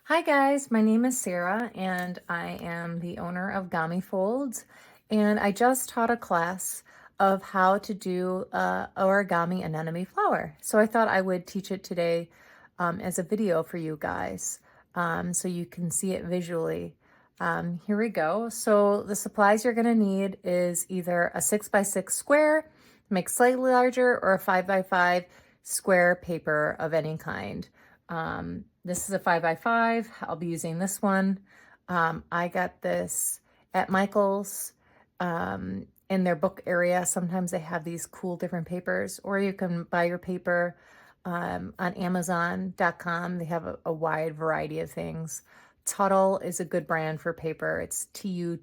Hi guys, my name is Sarah and I am the owner of Gami Folds, and I just taught a class of how to do origami anemone flower. So I thought I would teach it today as a video for you guys so you can see it visually. Here we go. So the supplies you're going to need is either a 6x6 square, make slightly larger, or a 5x5 square paper of any kind. This is a 5x5. I'll be using this one. I got this at Michael's in their book area. Sometimes they have these cool different papers, or you can buy your paper on Amazon.com. They have a wide variety of things. Tuttle is a good brand for paper. It's Tuttle.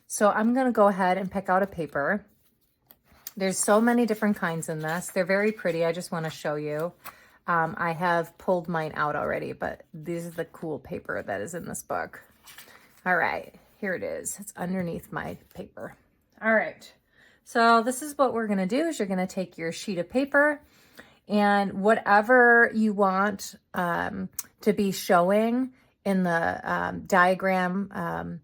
So I'm going to go ahead and pick out a paper. There's so many different kinds in this. They're very pretty. I just want to show you. I have pulled mine out already, but this is the cool paper that is in this book. All right, here it is. It's underneath my paper. All right, so this is what we're going to do is you're going to take your sheet of paper and whatever you want to be showing in the diagram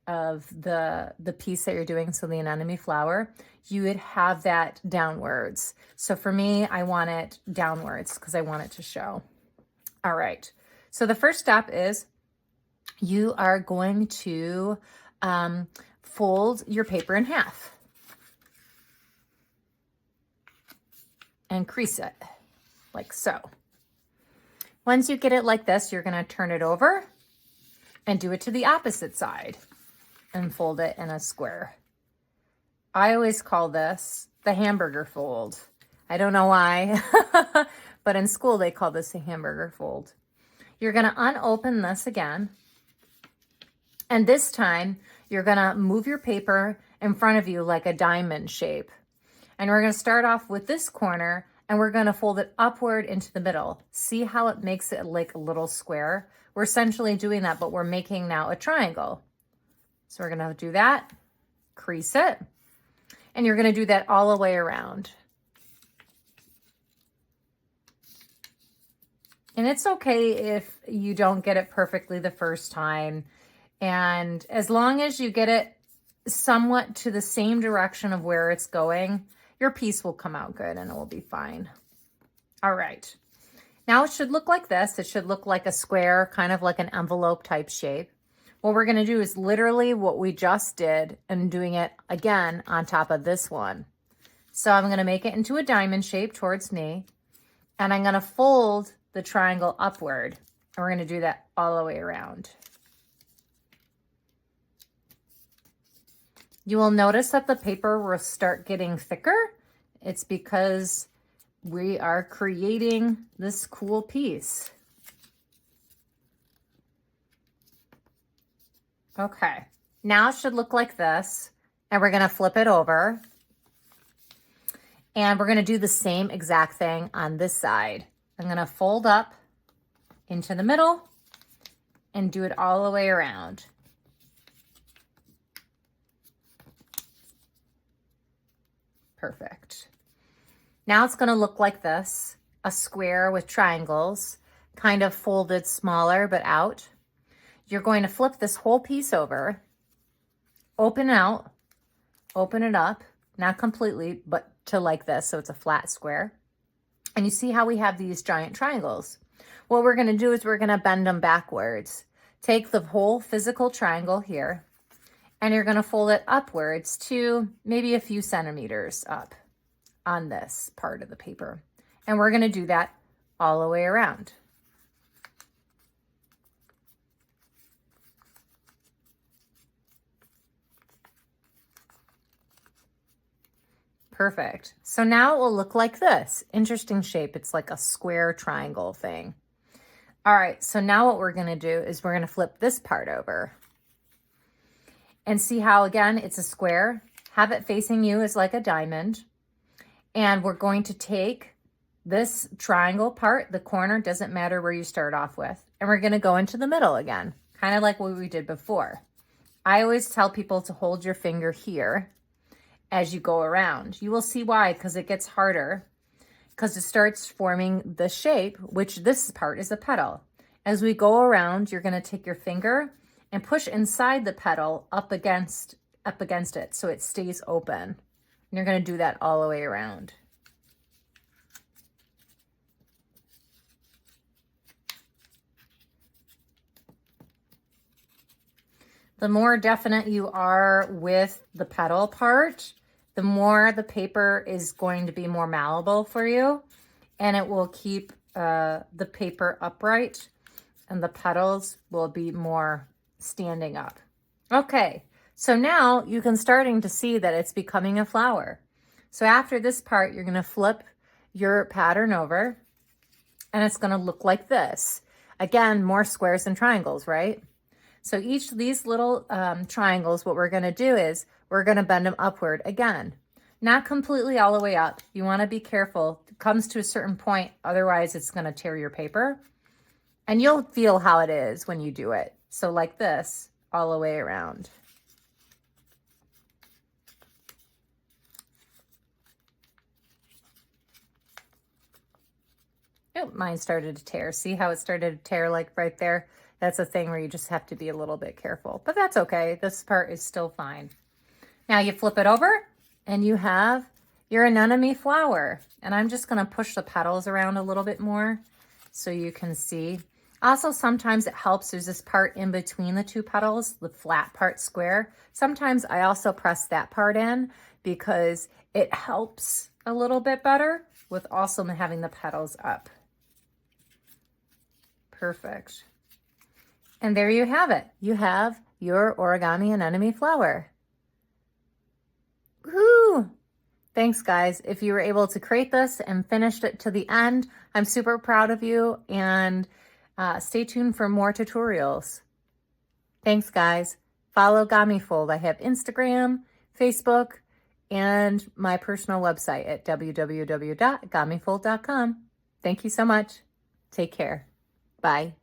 of the piece that you're doing, so the anemone flower, you would have that downwards. So for me, I want it downwards because I want it to show. All right, so the first step is you are going to fold your paper in half and crease it like so. Once you get it like this, you're going to turn it over and do it to the opposite side and fold it in a square. I always call this the hamburger fold. I don't know why, but in school they call this a hamburger fold. You're going to unopen this again, and this time you're going to move your paper in front of you like a diamond shape. And we're going to start off with this corner, and we're going to fold it upward into the middle. See how it makes it like a little square? We're essentially doing that, but we're making now a triangle. So we're going to do that, crease it, and you're going to do that all the way around. And it's okay if you don't get it perfectly the first time. And as long as you get it somewhat to the same direction of where it's going, your piece will come out good and it will be fine. All right. Now it should look like this. It should look like a square, kind of like an envelope type shape. What we're going to do is literally what we just did and doing it again on top of this one. So I'm going to make it into a diamond shape towards me, and I'm going to fold the triangle upward, and we're going to do that all the way around. You will notice that the paper will start getting thicker. It's because we are creating this cool piece. Okay, now it should look like this, and we're gonna flip it over, and we're gonna do the same exact thing on this side. I'm gonna fold up into the middle and do it all the way around. Perfect. Now it's gonna look like this, a square with triangles, kind of folded smaller but out. You're going to flip this whole piece over, open out, open it up, not completely, but to like this, so it's a flat square. And you see how we have these giant triangles. What we're going to do is we're going to bend them backwards. Take the whole physical triangle here, and you're going to fold it upwards to maybe a few centimeters up on this part of the paper. And we're going to do that all the way around. Perfect. So now it will look like this. Interesting shape. It's like a square triangle thing. All right, so now what we're going to do is we're going to flip this part over. And see how, again, it's a square. Have it facing you as like a diamond. And we're going to take this triangle part, the corner, doesn't matter where you start off with, and we're going to go into the middle again, kind of like what we did before. I always tell people to hold your finger here as you go around. You will see why, because it gets harder. because it starts forming the shape, which this part is a petal. As we go around, you're going to take your finger and push inside the petal up against it so it stays open. And you're going to do that all the way around. The more definite you are with the petal part, the more the paper is going to be more malleable for you, and it will keep the paper upright, and the petals will be more standing up. Okay, so now you can starting to see that it's becoming a flower. So after this part, you're going to flip your pattern over, and it's going to look like this. Again, more squares and triangles, right? So each of these little triangles, what we're going to do is we're going to bend them upward again. Not completely all the way up. You want to be careful. It comes to a certain point, otherwise it's going to tear your paper. And you'll feel how it is when you do it. So like this, all the way around. Oh, mine started to tear. See how it started to tear like right there? That's a thing where you just have to be a little bit careful, but that's okay. This part is still fine. Now you flip it over and you have your anemone flower. And I'm just gonna push the petals around a little bit more so you can see. Also, sometimes it helps, there's this part in between the two petals, the flat part square. Sometimes I also press that part in because it helps a little bit better with also having the petals up. Perfect. And there you have it. You have your origami anemone flower. Woo! Thanks, guys. If you were able to create this and finished it to the end, I'm super proud of you, and stay tuned for more tutorials. Thanks, guys. Follow GamiFold. I have Instagram, Facebook, and my personal website at www.gamifold.com. Thank you so much. Take care. Bye.